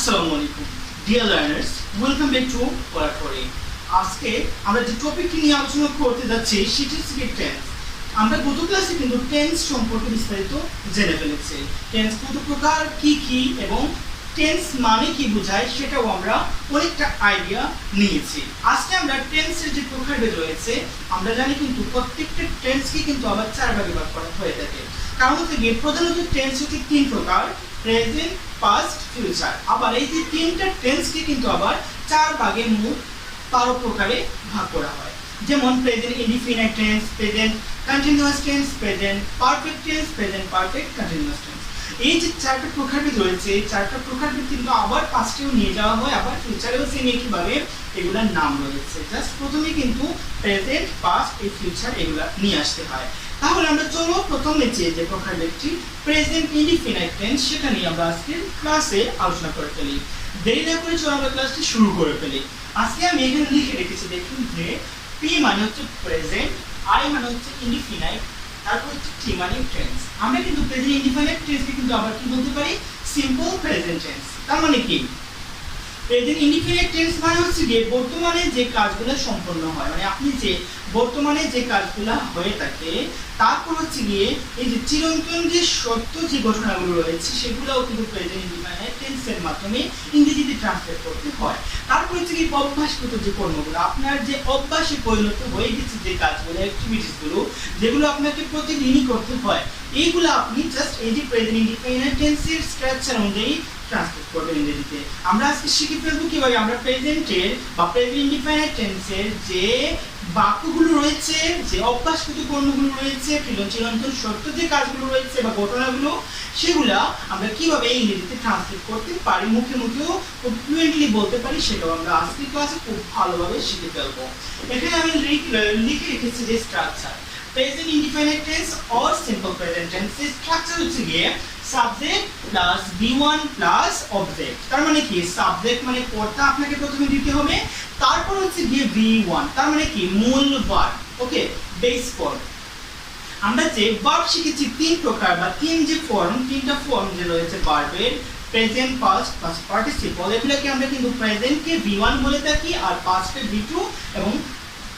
আসসালামু আলাইকুম dear learners, welcome back to পড়াশোনা। আজকে আমরা যে টপিকটি নিয়ে আলোচনা করতে যাচ্ছি সেটি হচ্ছে টেন্স। আমরা গত ক্লাসে কিন্তু টেন্স সম্পর্কে বিস্তারিত জেনে ফেলেছি। টেন্স কত প্রকার, কি কি এবং টেন্স মানে কি বোঝায় সেটাও আমরা অনেকটা আইডিয়া নিয়েছি। আজকে আমরা টেন্সের যে প্রকারভেদ রয়েছে আমরা জানি কিন্তু প্রত্যেকটা টেন্সকে কিন্তু আবার চার ভাগে ভাগ করা হয়ে থাকে। কারণ হচ্ছে গিয়ে প্রধানত টেন্স হচ্ছে তিন প্রকার: প্রেজেন্ট, পাস্ট, ফিউচার। আবার এই যে তিনটা টেন্সকে কিন্তু আবার চার ভাগে মোট 12 প্রকারে ভাগ করা হয়। যেমন present indefinite tense, present continuous tense, present perfect tense, present perfect continuous tense. এই যে চারটা প্রকারভেদ রয়েছে, এই চারটা প্রকারভেদ কিন্তু আবার পাস্টেও নিয়ে যাওয়া হয়, আবার ফিউচারেও সেম একইভাবে এগুলার নাম রয়েছে। জাস্ট প্রথমে কিন্তু প্রেজেন্ট, পাস্ট, এই ফিউচার এগুলা নিয়ে আসতে হয়। তাহলে আমরা চলো প্রথমে যে প্রকারভেদটি প্রেজেন্ট ইনডিফিনাইট টেন্স সেটা নিয়ে আমরা আজকে ক্লাসে আলোচনা করে ফেলি। দেরি না করে চলো আমরা ক্লাসটি শুরু করে ফেলি। আজকে আমি এখানে লিখে রেখেছি, দেখুন যে পি মানে হচ্ছে প্রেজেন্ট, আই মানে হচ্ছে ইনডিফিনাইট, তারপর হচ্ছে টি মানে টেন্স। আমরা কিন্তু প্রেজেন্ট ইনডিফিনাইট টেন্সকে কিন্তু আবার কি বলতে পারি? Simple present tense. তার মানে কি? প্রেজেন্ট ইনডিফিনাইট টেন্স মানে হচ্ছে যে বর্তমানে যে কাজগুলো সম্পন্ন হয়, মানে আপনি যে বর্তমানে যে কাজগুলো হয়ে থাকে, তারপর হচ্ছে গিয়ে এই যে চিরন্তন যে সত্য যে ঘটনাগুলো রয়েছে সেগুলোও কিন্তু প্রেজেন্ট ইনডিফিনাইট টেন্সের মাধ্যমে ইংরেজিতে ট্রান্সলেট করতে হয়। তারপর হচ্ছে কি অভ্যাসগত যে কর্মগুলো, আপনার যে অভ্যাসে পরিণত হয়ে গেছে যে কাজগুলো, অ্যাক্টিভিটিসগুলো যেগুলো আপনাকে প্রতিদিনই করতে হয়, এইগুলো আপনি জাস্ট এই যে প্রেজেন্ট ইনডিফিনাইট টেন্সের স্ট্রাকচার অনুযায়ী ট্রান্সলেট করবেন ইংরেজিতে। আমরা আজকে শিখে ফেলবো কিভাবে আমরা প্রেজেন্টের বা প্রেজেন্ট ইনডিফিনাইট টেন্সের যে বাক্যগুলো রয়েছে, যে অভ্যাসগত কর্মগুলো রয়েছে, চিরন্তন সত্য যে কাজগুলো রয়েছে বা ঘটনাগুলো, সেগুলা আমরা কিভাবে ইংরেজিতে ট্রান্সলেট করতে পারি, মুখে মুখেও খুব ফ্লুয়েন্টলি বলতে পারি, সেটাও আমরা আজকের ক্লাসে খুব ভালোভাবে শিখে ফেলবো। এখানে আমি লিখে রেখেছি যে structure present indefinite tense or simple present tense. Structure হচ্ছে গিয়ে subject plus V1 plus object. তার মানে কি? সাবজেক্ট মানে কর্তা আপনাকে প্রথমে দিতে হবে, তারপর হচ্ছে গিয়ে V1, তার মানে কি? মূল ভার্ব। ওকে, বেস ফর্ম। আমরা যে ভার্ব শিখেছি তিন প্রকার বা তিনটা ফর্ম যে রয়েছে ভার্বের, প্রেজেন্ট, পাস্ট, পাস্ট পার্টিসিপল, এগুলোকে আমরা কিন্তু প্রেজেন্টকে V1 বলে থাকি, আর পাস্টকে V2 এবং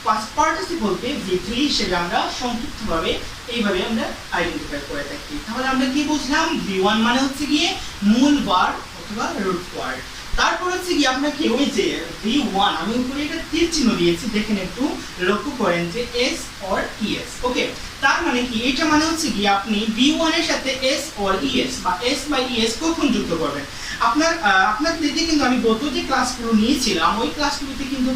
পাস্ট পার্টিসিপলকে V3 হিসেবে আমরা সংক্ষিপ্তভাবে এইভাবে আমরা আইডেন্টিফাই করে থাকি। তাহলে আমরা কি বুঝলাম? V1 মানে হচ্ছে গিয়ে মূল ভার্ব অথবা রুট ওয়ার্ড। তারপর হচ্ছে গিয়ে আপনাকে ওই যে V1, আমি উপরে এটা তীর চিহ্ন দিয়েছি, দেখেন একটু লক্ষ্য করেন যে S or ES। ওকে, তার মানে কি? এটা মানে হচ্ছে গিয়ে আপনি V1 এর সাথে S or ES বা S বা ES কখন যুক্ত করবেন। আপনার দিকে কিন্তু আমি গত যে ক্লাসগুলো নিয়েছিলাম ওই ক্লাসগুলোতে কিন্তু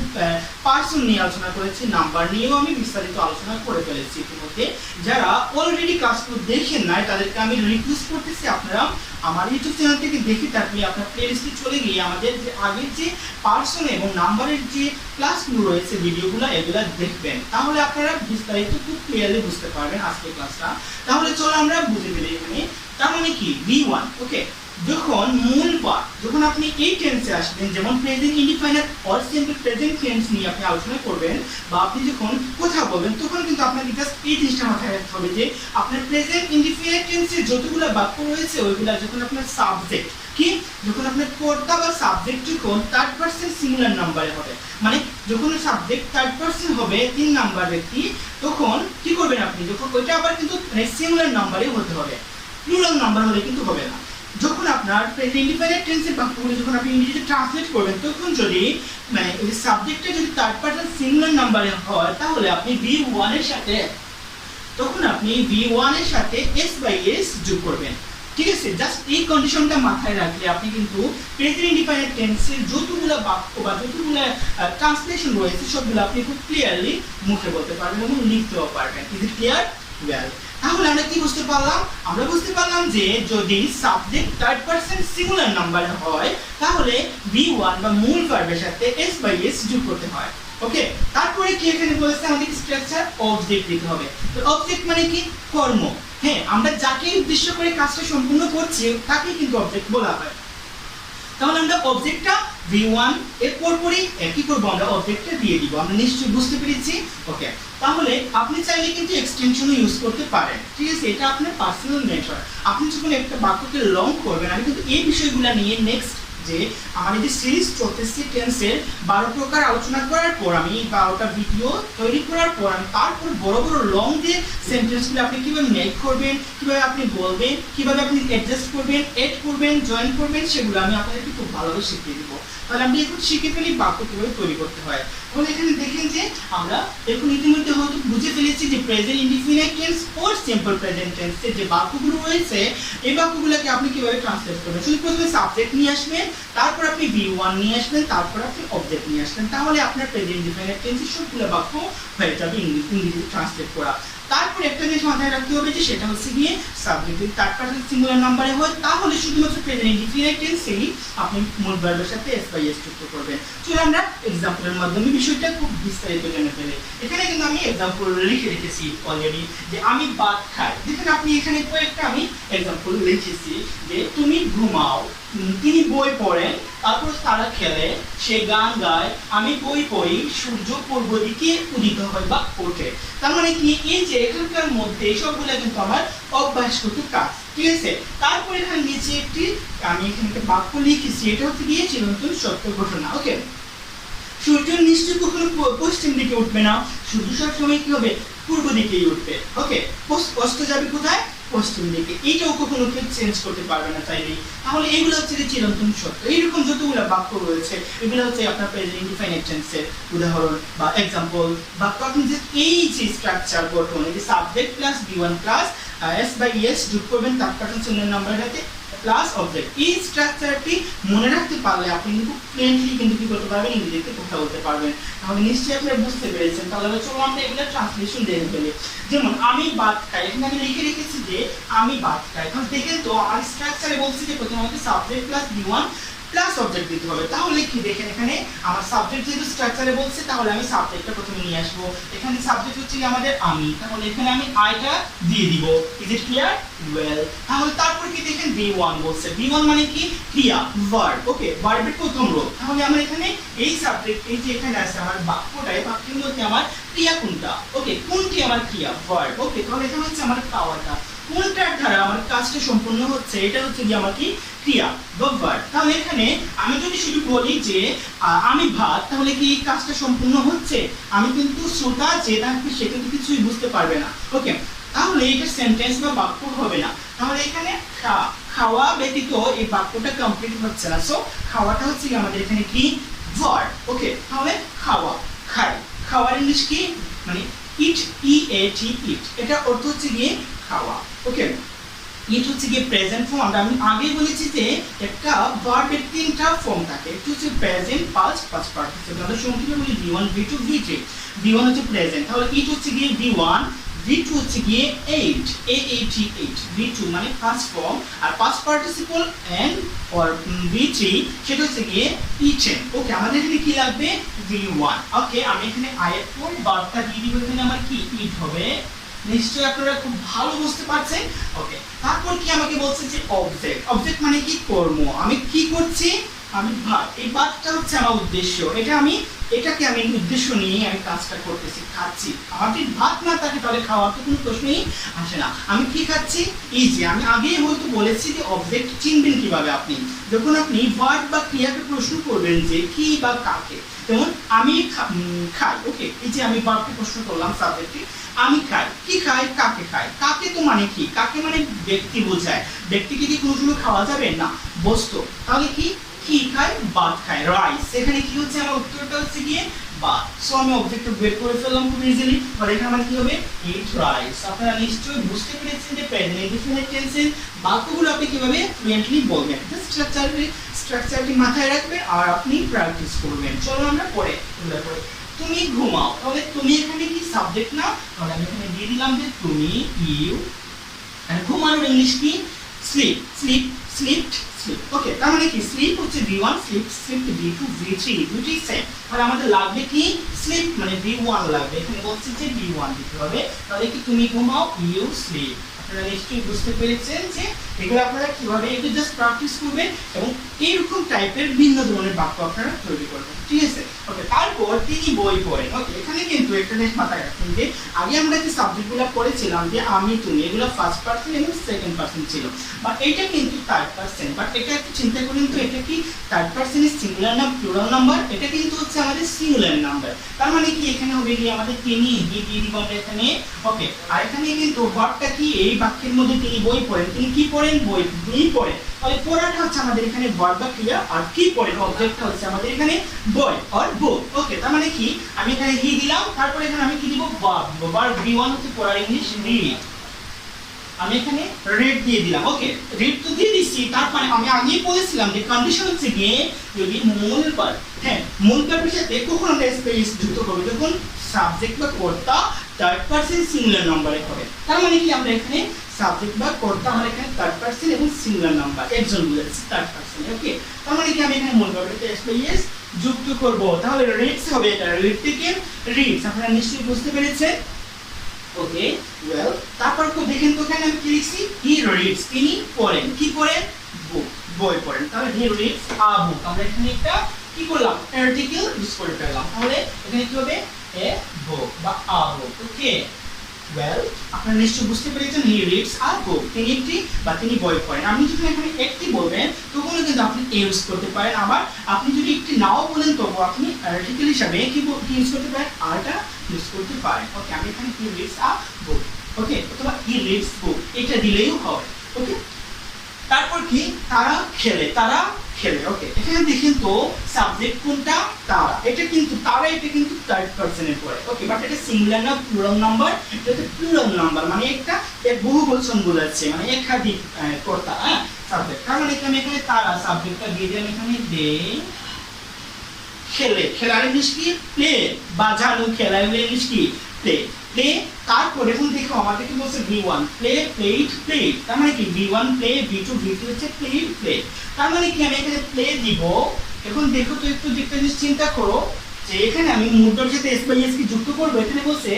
পার্সন নিয়ে আলোচনা করেছি, নাম্বার নিয়েও আমি বিস্তারিত আলোচনা করে ফেলেছি ইতিমধ্যে। যারা অলরেডি ক্লাসগুলো দেখেন নাই তাদেরকে আমি রিকোয়েস্ট করতেছি আপনারা আমার ইউটিউব চ্যানেল থেকে দেখে থাকলে আপনার প্লেলিস্টে চলে গিয়ে আমাদের যে আগের যে পার্সন এবং নাম্বারের যে ক্লাসগুলো রয়েছে, ভিডিওগুলো, এগুলো দেখবেন। তাহলে আপনারা বিস্তারিত খুব ক্লিয়ারলি বুঝতে পারবেন আজকের ক্লাসটা। তাহলে চলো আমরা বুঝে ফেলি এখানে। তার মানে কি? V1। ওকে, যখন মূল ভার্ব, যখন আপনি এই টেন্সে আসবেন, যেমন present indefinite or simple present tense নিয়ে আপনি আলোচনা করবেন বা আপনি যখন কথা বলবেন, তখন কিন্তু আপনাকে জাস্ট এই জিনিসটা মাথায় রাখতে হবে যে আপনার প্রেজেন্ট ইনডিফিনাইট টেন্সে যতগুলো বাক্য রয়েছে ওইগুলা যখন আপনার সাবজেক্ট কি, যখন আপনার কর্তা বা সাবজেক্ট যখন থার্ড পারসন সিঙ্গুলার নাম্বারে হবে, মানে যখন সাবজেক্ট থার্ড পারসন হবে 3 নাম্বার ব্যক্তি, তখন কি করবেন আপনি? যখন ওইটা আবার কিন্তু সিঙ্গুলার নাম্বারে হতে হবে, প্লুরাল নাম্বার হলে কিন্তু হবে না। যখন আপনার প্রেজেন্ট ইনডিফিনাইট টেন্সের বাক্যগুলো যখন আপনি ইংরেজিতে ট্রান্সলেট করবেন, তখন যদি মানে এই সাবজেক্টটা যদি থার্ড পারসন সিঙ্গুলার নাম্বারে হয়, তাহলে আপনি V1 এর সাথে S বাই S যোগ করবেন। ঠিক আছে, জাস্ট এই কন্ডিশনটা মাথায় রাখলে আপনি কিন্তু প্রেজেন্ট ইনডিফিনাইট টেন্সের যতগুলো বাক্য বা যতগুলো ট্রান্সলেশন রয়েছে সবগুলো আপনি খুব ক্লিয়ারলি মুখে বলতে পারবেন এবং লিখতেও পারবেন। Is it clear? ওয়েল, তাহলে আমরা কি বুঝতে পারলাম? আমরা বুঝতে পারলাম যে যদি সাবজেক্ট থার্ড পারসন সিঙ্গুলার নাম্বারে হয় তাহলে V1 বা মূল ভার্বের সাথে S বাই S যোগ করতে হয়। ওকে, তারপরে কি এখানে বলেছে আমাদের স্ট্রাকচার অবজেক্ট দিতে হবে। তো অবজেক্ট মানে কি? কর্ম। হ্যাঁ, আমরা যাকে উদ্দেশ্য করে কাজটা সম্পূর্ণ করছি তাকে কিন্তু অবজেক্ট বলা হয়। তাহলে আমরা অবজেক্টটা V1 এর পরপরই কি করব? আমরা অবজেক্টটা দিয়ে দিব। আমরা নিশ্চয়ই বুঝতে পেরেছি। ওকে, তাহলে আপনি চাইলে কিন্তু এক্সটেনশনও ইউজ করতে পারেন। ঠিক আছে, এটা আপনার পার্সোনাল ম্যাটার। আপনি যখন একটা বাক্যকে লং করবেন, আমি কিন্তু এই বিষয়গুলো নিয়ে নেক্সট যে আমার এই যে সিরিজ চলতেছে টেন্সের 12 প্রকার আলোচনা করার পর আমি 12টা ভিডিও তৈরি করার পর আমি তারপর বড় বড় লং যে সেন্টেন্সগুলো আপনি কিভাবে মেক করবেন, কিভাবে আপনি বলবেন, কিভাবে আপনি অ্যাডজাস্ট করবেন, এড করবেন, জয়েন করবেন, সেগুলো আমি আপনাদেরকে খুব ভালোভাবে শিখিয়ে দিব। তাহলে আমি এখন শিখে ফেলি বাক্য কিভাবে তৈরি করতে হয়। তাহলে এখানে দেখেন যে আমরা এখন ইতিমধ্যে হয়তো বুঝে ফেলেছি যে প্রেজেন্ট ইনডিফিনিট টেন্স ও সিম্পল প্রেজেন্ট টেন্সের যে বাক্যগুলো রয়েছে এই বাক্যগুলোকে আপনি কিভাবে ট্রান্সলেট করবেন। শুধু প্রথমে সাবজেক্ট নিয়ে আসবেন, তারপর আপনি V1 নিয়ে আসবেন, তারপর আপনি অবজেক্ট নিয়ে আসবেন, তাহলে আপনার প্রেজেন্ট ইনডিফিনিট টেন্সের সবগুলো বাক্য হয়ে যাবে ইংরেজিতে ট্রান্সলেট করা। তারপর একটা জিনিস মাথায় রাখতে হবে যে সেটা হচ্ছে গিয়ে সাবজেক্ট যদি থার্ড পারসন সিঙ্গুলার নাম্বারে হয় তাহলে শুধুমাত্র প্রেজেন্ট ইনডিফিনিট টেন্সেই আপনি মূল ভার্বের সাথে এস বাই এস যুক্ত করবেন। চলো আমরা এক্সাম্পলের মাধ্যমে বিষয়টা খুব বিস্তারিত জেনে ফেলি। এখানে কিন্তু আমি এক্সাম্পল লিখে রেখেছি অলরেডি যে আমি ভাত খাই। দেখেন আপনি এখানে কয়েকটা আমি এক্সাম্পল লিখেছি যে তুমি ঘুমাও, তিনি বই পড়েন, তারপর তারা খেলে, সে গান গায়, আমি বই পড়ি, সূর্য পূর্ব দিকে উদিত হয় বা ওঠে। তার মানে কি এই যে এখানকার মধ্যে সবগুলো কিন্তু আমার অভ্যাসগত কাজ, ঠিক আছে। তারপর এখানে নিচে একটি আমি এখানে একটা বাক্য লিখেছি, এটা হচ্ছে গিয়ে চিরন্তন সত্য ঘটনা। ওকে, সূর্য নিশ্চয়ই কখনো পশ্চিম দিকে উঠবে না, সূর্য সবসময় কি হবে পূর্ব দিকেই উঠবে। ওকে, অস্ত যাবে কোথায় পশ্চিম দিকে, এইটাও কখনো কেউ চেঞ্জ করতে পারবে না চাইলেই। তাহলে এইগুলো হচ্ছে চিরন্তন সত্য। এইরকম যতগুলো বাক্য রয়েছে এগুলো হচ্ছে আপনার প্রেজেন্ট ইনডিফিনিট টেন্সের উদাহরণ বা এক্সাম্পল। বাক্য আপনি যে এই যে স্ট্রাকচার গঠন, এই যে subject plus V1 plus S by S যোগ করবেন থার্ড পারসন সিঙ্গুলার নাম্বারের সাথে প্লাস অবজেক্ট, এই স্ট্রাকচারটি মনে রাখতে পারলে আপনি কিন্তু ফ্লুয়েন্টলি কিন্তু কি করতে পারবেন, ইংরেজিতে কথা বলতে পারবেন। তাহলে নিশ্চয়ই আপনারা বুঝতে পেরেছেন। তাহলে চলো আমরা এগুলো ট্রান্সলেশন দেখে ফেলি। যেমন আমি ভাত খাই, এখানে আমি লিখে রেখেছি যে আমি ভাত খাই। তাহলে দেখেন তো আমার স্ট্রাকচারে বলছি যে প্রথমে আমাকে subject plus V1 plus object দিতে হবে। তাহলে কি দেখেন এখানে আমার সাবজেক্ট যেহেতু স্ট্রাকচারে বলছে তাহলে আমি সাবজেক্টটা প্রথমে নিয়ে আসবো। এখানে সাবজেক্ট হচ্ছে আমাদের আমি, তাহলে এখানে আমি আইটা দিয়ে দিব। Is it clear? ওয়েল, তাহলে তারপর কি দেখেন V1 বলছে। V1 মানে কি ক্রিয়া, ভার্ব। ওকে, ভার্বের প্রথম রূপ। তাহলে আমার এখানে এই সাবজেক্ট এই যে এখানে আছে আমার বাক্যটায়, বাক্যের মধ্যে আমার ক্রিয়া কোনটা? ওকে, কোনটি আমার ক্রিয়া, ভার্ব। ওকে, তাহলে এখানে হচ্ছে আমার খাওয়াটা, কোনটার দ্বারা আমার কাজটা সম্পূর্ণ হচ্ছে, এটা হচ্ছে কি আমার কি ক্রিয়া বা ভার্ব। তাহলে এখানে আমি যদি শুধু বলি যে আমি ভাত, তাহলে কি এই কাজটা সম্পূর্ণ হচ্ছে? আমি কিন্তু শ্রোতা যে থাকবে সে কিন্তু কিছুই বুঝতে পারবে না। ওকে, তাহলে এটা সেন্টেন্স বা বাক্য হবে না। তাহলে এখানে খাওয়া ব্যতীত এই বাক্যটা কমপ্লিট হচ্ছে না। সো খাওয়াটা হচ্ছে কি আমাদের এখানে কি ভার্ব। ওকে, তাহলে খাওয়া, খাই, খাওয়ার ইংলিশ কি মানে ইট, EAT, ইট, এটা অর্থ হচ্ছে গিয়ে খাওয়া। ওকে, ইট হচ্ছে গিয়ে প্রেজেন্ট ফর্ম। আমি আগেই বলেছি যে একটা ভার্বের তিনটা ফর্ম থাকে, একটা হচ্ছে প্রেজেন্ট, পাস্ট, পাস্ট পার্টিসিপল। আমরা সংক্ষেপে বলি V1 V2 V3। V1 হচ্ছে প্রেজেন্ট, তাহলে ইট হচ্ছে গিয়ে V1, V2 হচ্ছে গিয়ে এইট, AAT, এইট। V2 মানে ফার্স্ট ফর্ম, আর past participle and or V3 সেটা হচ্ছে গিয়ে eaten। ওকে, আমাদের এখানে কি লাগবে V1। ওকে, আমি এখানে আয়ের পর ভার্বটা দিয়ে দিব, এখানে আমার কি ইট হবে। নিশ্চয়ই আপনারা খুব ভালো বুঝতে পারছেন। ওকে, তারপর কি আমাকে বলছে যে অবজেক্ট। অবজেক্ট মানে কি কর্ম, আমি কি করছি, আমি ভাত, এই ভাতটা হচ্ছে আমার উদ্দেশ্য, এটাকে আমি উদ্দেশ্য নিয়ে আমি কাজটা করতেছি, খাচ্ছি। আমার যদি ভাত না থাকে তাহলে খাওয়ার তো কোনো প্রশ্নই আসে না। আমি কি খাচ্ছি, এই যে আমি আগেই হয়তো বলেছি যে অবজেক্ট চিনবেন কিভাবে আপনি, যখন আপনি ভার্ব বা ক্রিয়াকে প্রশ্ন করবেন যে কি বা কাকে। যেমন আমি খাই। ওকে, এই যে আমি ভার্বকে প্রশ্ন করলাম সাবজেক্টে, আমি খাই, কি খাই, কাকে খাই। কাকে তো মানে কি, কাকে মানে ব্যক্তি বোঝায়। ব্যক্তিকে কি কোনো সময় খাওয়া যাবে না, বস্তু। তাহলে কি কি খাই, ভাত খাই, রাইস। সেখানে কি হচ্ছে আমার উত্তরটা হচ্ছে গিয়ে ভাত। সো আমি অবজেক্ট বের করে ফেললাম খুব ইজিলি। আর এখানে আমার কি হবে ইট রাইস। আপনারা নিশ্চয়ই বুঝতে পেরেছেন যে প্রেজেন্ট ইনডিফিনিট টেন্সের বাক্যগুলো আপনি কিভাবে ফ্লুয়েন্টলি বলবেন। স্ট্রাকচারটি মাথায় রাখবেন আর আপনি প্র্যাকটিস করবেন। চলো আমরা পরে তুমি ঘুমাও, তাহলে তুমি এখানে কি সাবজেক্ট না, তাহলে আমি এখানে দিয়ে দিলাম যে তুমি, ইউ। আর ঘুমানোর ইংলিশ কি স্লিপ, স্লিপ, স্লিপড, স্লিপ। ওকে, তার মানে কি স্লিপ হচ্ছে V1, slip, slipped V2, V3 দুটোই সেম। আর আমাদের লাগবে কি স্লিপ মানে V1 লাগবে, এখানে বলছে যে V1 দিতে হবে। তাহলে কি তুমি ঘুমাও, ইউ স্লিপ। আপনারা নিশ্চয়ই বুঝতে পেরেছেন যে এগুলো আপনারা কিভাবে একটু জাস্ট প্র্যাকটিস করবেন এবং এইরকম টাইপের ভিন্ন ধরনের বাক্য আপনারা তৈরি করবেন, ঠিক আছে? ওকে, তারপর তিনি বই পড়েন। ওকে, এখানে কিন্তু একটা জিনিস মাথায় রাখবেন যে আগে আমরা যে সাবজেক্টগুলো পড়েছিলাম যে আমি তুমি, এগুলো ফার্স্ট পারসন এবং সেকেন্ড পারসন ছিল, বাট এটা কিন্তু থার্ড পারসন। বাট এটা একটু চিন্তা করেন তো, এটা কি থার্ড পারসনের সিঙ্গুলার না প্লুরাল নাম্বার? এটা কিন্তু হচ্ছে আমাদের সিঙ্গুলার নাম্বার। তার মানে কি এখানে হবে কি আমাদের তিনি হি দিয়ে দিব আমরা এখানে। ওকে, আর এখানে কিন্তু ভার্বটা কি, এই বাক্যের মধ্যে তিনি বই পড়েন, তিনি কি পড়েন? বই তিনি পড়েন। তাহলে পড়াটা হচ্ছে আমাদের এখানে ভার্ব বা ক্রিয়া, আর কি পড়েন অবজেক্টটা হচ্ছে আমাদের এখানে বই অর বুক। ওকে, তার মানে কি আমি এখানে হি দিলাম, তারপরে এখানে আমি কি দিব? ভার্ব দিব। ভার্ব V1 হচ্ছে পড়ার ইংলিশ রিড, আমি এখানে রিড দিয়ে দিলাম। ওকে, রিড তো দিয়ে দিচ্ছি, তার মানে আমি আগেই বলেছিলাম যে কন্ডিশন হচ্ছে গিয়ে যদি মূল ভার্ব, হ্যাঁ মূল ভার্বের সাথে কখন আমরা স্পেস যুক্ত করব? যখন সাবজেক্ট বা কর্তা থার্ড পারসন সিঙ্গুলার নম্বরে হবে। তার মানে কি আমরা এখানে সাবজেক্ট বা কর্তা আমরা এখানে থার্ড পারসন এবং সিঙ্গুলার নাম্বার একজন বুঝাচ্ছি থার্ড পারসন। ওকে, তার মানে কি আমি এখানে মূল ভার্বের স্পেস যুক্ত করব, তাহলে রিডস হবে। এটা রিড থেকে রিডস, আপনারা নিশ্চয়ই বুঝতে পেরেছেন। ওকে, ওয়েল, তারপর তো দেখেন তো এখানে আমি কি লিখছি? হি রিডস, তিনি পড়েন। কি পড়েন? বুক, বই পড়েন। তাহলে হি রিডস আ বুক, আমরা এখানে একটা কি করলাম? আর্টিকেল ইউজ করে ফেললাম। তাহলে এখানে কি হবে? এ বুক বা আ বুক। ওকে, ওয়েল, আপনারা নিশ্চয়ই বুঝতে পেরেছেন হি রিডস আ বুক, তিনি একটি বা তিনি বই পড়েন। আপনি যদি এখানে একটি বলবেন তখনও কিন্তু আপনি ইউজ করতে পারেন। আবার আপনি যদি একটি নাও বলেন তবু আপনি আর্টিকেল হিসাবে কি ইউজ করতে পারেন? আরটা ইউজ করতে পারেন। ওকে, আমি এখানে হি রিডস আ বুক, ওকে, অথবা হি রিডস বুক এটা দিলেই হবে। ওকে, তারপর কি? তারা খেলে, তারা খেলে। ওকে, এখানে দেখেন তো সাবজেক্ট কোনটা? তারা। এটা কিন্তু তারা, এটা কিন্তু থার্ড পারসনের পরে। ওকে, বাট এটা সিঙ্গুলার না প্লুরাল নাম্বার? এটা তো প্লুরাল নাম্বার, মানে একটা এক বহুবচন বোঝাচ্ছে, মানে একাধিক কর্তা, হ্যাঁ সাবজেক্ট। তার মানে কি আমি এখানে তারা সাবজেক্টটা দিয়ে দিলাম এখানে দে খেলে। খেলার ইংলিশ কি? প্লে। বাজানো, খেলার ইংলিশ কি? প্লে। প্লে, তারপর এখন দেখো আমাদের কি বলছে? V1 play, played, played. তার মানে কি V1 প্লে, V2 হচ্ছে প্লেড, প্লে। তার মানে কি আমি এখানে প্লে দিব। এখন দেখো তো একটু একটা জিনিস চিন্তা করো যে এখানে আমি মুদ্রার সাথে এস বাই এস কি যুক্ত করব। এখানে বলছে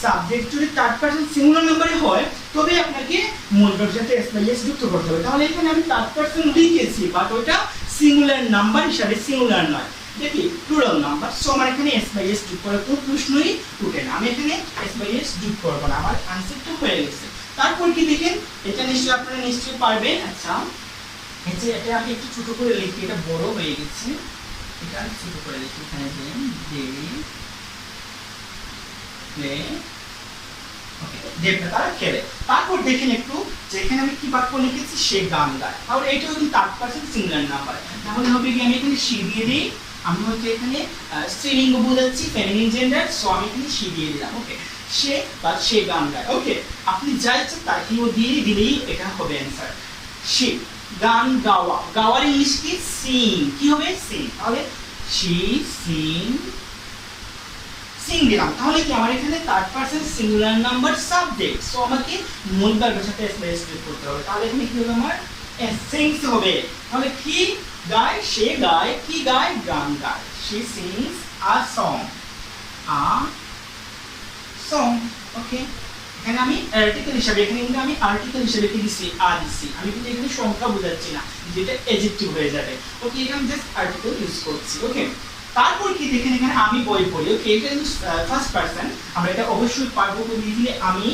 সাবজেক্ট যদি থার্ড পারসন সিঙ্গুলার নাম্বারে হয় তবে আপনাকে মুদ্রার সাথে এস বাই এস যুক্ত করতে হবে। তাহলে এখানে আমি থার্ড পারসন লিখেছি, বাট ওটা সিঙ্গুলার নাম্বার হিসাবে সিঙ্গুলার নয়, দেখি প্লুরাল নাম্বার। সো আমার এখানে এস বাই এস যোগ করার কোনো প্রশ্নই উঠে না, আমি এখানে এস বাই এস যোগ করব না, আমার আনসারটা হয়ে গেছে। তারপর কি দেখেন, এটা নিশ্চয়ই আপনারা নিশ্চয়ই পারবেন। আচ্ছা, এই এটা আমি একটু ছোট করে লিখি, এটা বড় হয়ে গেছে, এটা আমি ছোট করে লিখি। এখানে দেন দে প্লে, ওকে, দেবটা তারা খেলে। তারপর দেখেন একটু যে এখানে আমি কি বাক্য লিখেছি? সে গান গায়। তাহলে এটাও কিন্তু থার্ড পারসন সিঙ্গুলার নাম্বার। তাহলে হবে কি আমি এখানে সে দিয়ে দিই, আমি হচ্ছে এখানে স্ত্রীলিঙ্গ বোঝাচ্ছি, ফেমিনিন জেন্ডার, সো আমি এখানে সে দিয়ে দিলাম। ওকে, সে বা সে গান গায়। ওকে, আপনি যা ইচ্ছা তাই দিয়ে দিলেই এটা হবে অ্যান্সার। সে গান গাওয়া, গাওয়ার ইংলিশ কি? সিং। কি হবে? সিং। তাহলে she sing, সিং দিলাম। তাহলে কি আমার এখানে third person singular number subject, so আমাকে মূল ভার্বের সাথে এস করতে হবে। তাহলে এখানে কি হবে? আমার সিংস হবে। তাহলে কি গায়? সে গায়। কি গায়? গান গায়। she sings a song, a song। ওকে, এখানে আমি আর্টিকেল হিসাবে, এখানে কিন্তু আমি আর্টিকেল হিসাবে কি দিছি? আ দিছি। আমি কিন্তু এখানে সংখ্যা বোঝাচ্ছি না, যেটা অ্যাডজেক্টিভ হয়ে যাবে। ওকে, এখানে জাস্ট আর্টিকেল ইউজ করছি। ওকে, তারপর কি দেখেন এখানে আমি বই পড়ি। ওকে, এটা কিন্তু ফার্স্ট পারসন, আমরা এটা অবশ্যই পারবো। তো দিলে আমি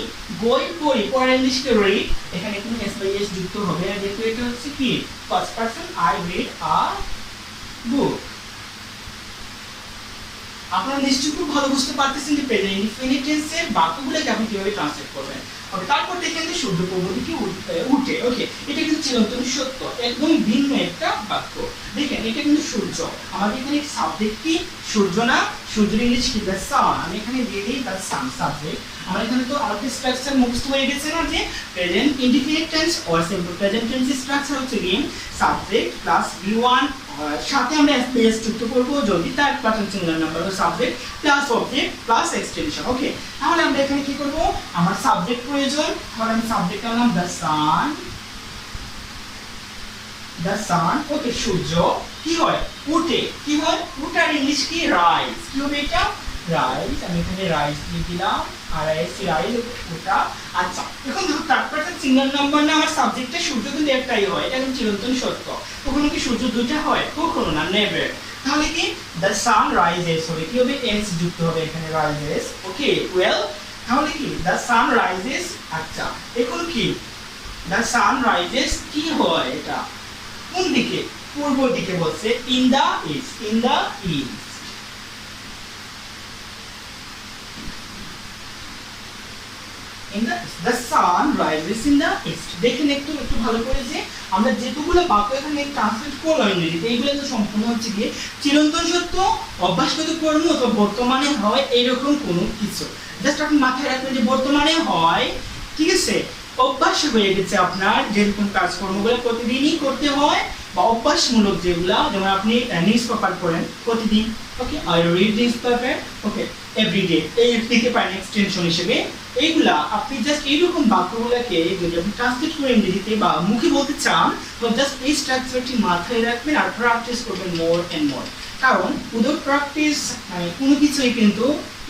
বই পড়ি, পড়ার ইংলিশকে রিড, এখানে কিন্তু এস বাই এস যুক্ত হবে। আর যেহেতু এটা হচ্ছে কি first person, I read a book. আপনারা নিশ্চয়ই খুব ভালো বুঝতে পারতেছেন যে প্রেজেন্ট ইনডিফিনিট টেন্সের বাক্যগুলোকে আপনি কিভাবে ট্রান্সলেট করবেন। ওকে, তারপর দেখেন যে শুদ্ধ পদ্ধতি কি উঠে। ওকে, এটা কিন্তু চিরন্তন সত্য, একদম ভিন্ন একটা বাক্য। দেখেন এটা কিন্তু সূর্য, আমাদের এখানে সাবজেক্ট কি? সূর্য না? সূর্যের ইংলিশ কি? The sun. আমি এখানে দিয়ে দিই দ্য সান সাবজেক্ট। আমার এখানে তো আমাদের স্ট্রাকচার মুখস্থ হয়ে গেছে না, যে present indefinite tense or simple present টেন্সের স্ট্রাকচার হচ্ছে কি সাবজেক্ট প্লাস V1, সাথে আমরা এস যুক্ত করব যদি থার্ড পারসন সিঙ্গুলার নাম্বার বা subject plus object plus extension. Okay, তাহলে আমরা এখানে কি করব? আমার সাবজেক্ট প্রয়োজন, তাহলে আমি সাবজেক্ট আনলাম দ্য সান, দ্য সান। ওকে, সূর্য কি হয়? উঠে। কি হয়? উঠার ইংলিশ কি? রাইজ। কি হবে এটা? রাইজ, আমি এখানে রাইজ দিয়ে দিলাম, আর এস রাইজ ওটা। আচ্ছা, এখন দেখো থার্ড পারসন সিঙ্গেল নাম্বার না, আমার সাবজেক্টে সূর্য কিন্তু একটাই হয়, এটা কিন্তু চিরন্তন সত্য। কখনো কি সূর্য দুইটা হয়? কখনো না, নেভার। তাহলে কি দ্য সান রাইজেস হবে, কি হবে? এস যুক্ত হবে এখানে, রাইজেস। ওকে, ওয়েল, তাহলে কি দ্য সান রাইজেস। আচ্ছা, এখন কি দ্য সান রাইজেস কি হয়? এটা কোন দিকে? পূর্ব দিকে বলছে, in the east, in the east. In the sun rises in the east. দেখেন একটু ভালো করে যে আমরা যেগুলো বাক্য এখানে ট্রান্সলেট করলাম ইংরেজিতে, এইগুলো তো সম্পূর্ণ হচ্ছে গিয়ে চিরন্তন সত্য, অভ্যাসগত কর্ম অথবা বর্তমানে হয় এরকম কোনো কিছু। জাস্ট আপনি মাথায় রাখবেন যে বর্তমানে হয়, ঠিক আছে, অভ্যাস হয়ে গেছে আপনার, যেরকম কাজকর্মগুলো প্রতিদিনই করতে হয় বা অভ্যাসমূলক যেগুলা, যেমন আপনি নিউজ পেপার পড়েন প্রতিদিন, okay, I read news paper, okay, everyday, এই দিকে পারেন এক্সটেনশন হিসেবে। এইগুলা আপনি জাস্ট এইরকম বাক্যগুলোকে যদি আপনি ট্রান্সলেট করে ইংরেজিতে বা মুখে বলতে চান, তো জাস্ট এই স্ট্রাকচারটি মাথায় রাখবেন আর প্র্যাকটিস করবেন মোর এন্ড মোর। কারণ উইদাউট প্র্যাকটিস মানে কোনো কিছুই কিন্তু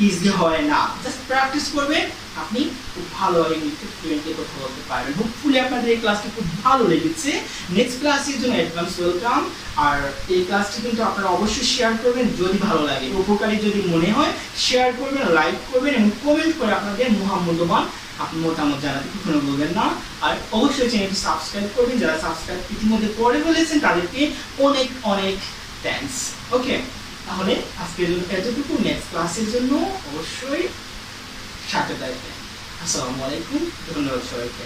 ইজি হয় না। জাস্ট প্র্যাকটিস করবেন, আপনি খুব ভালো ইংলিশে ফ্লুয়েন্টলি কথা বলতে পারবেন। হোপফুলি আপনাদের এই ক্লাসটি খুব ভালো লেগেছে। নেক্সট ক্লাসের জন্য অ্যাডভান্স ওয়েলকাম। আর এই ক্লাসটি কিন্তু আপনারা অবশ্যই শেয়ার করবেন যদি ভালো লাগে, উপকারী যদি মনে হয় শেয়ার করবেন, লাইক করবেন এবং কমেন্ট করে আপনাদের মহামূল্যবান আপনি মতামত জানাতে কখনো বলবেন না। আর অবশ্যই চ্যানেলটি সাবস্ক্রাইব করবেন, যারা সাবস্ক্রাইব ইতিমধ্যে করে ফেলেছেন তাদেরকে অনেক অনেক থ্যাঙ্কস। ওকে, তাহলে আজকের জন্য এতটুকু। নেক্সট ক্লাসের জন্য অবশ্যই সাথে থাকবেন। আসসালামু আলাইকুম, ধন্যবাদ সবাইকে।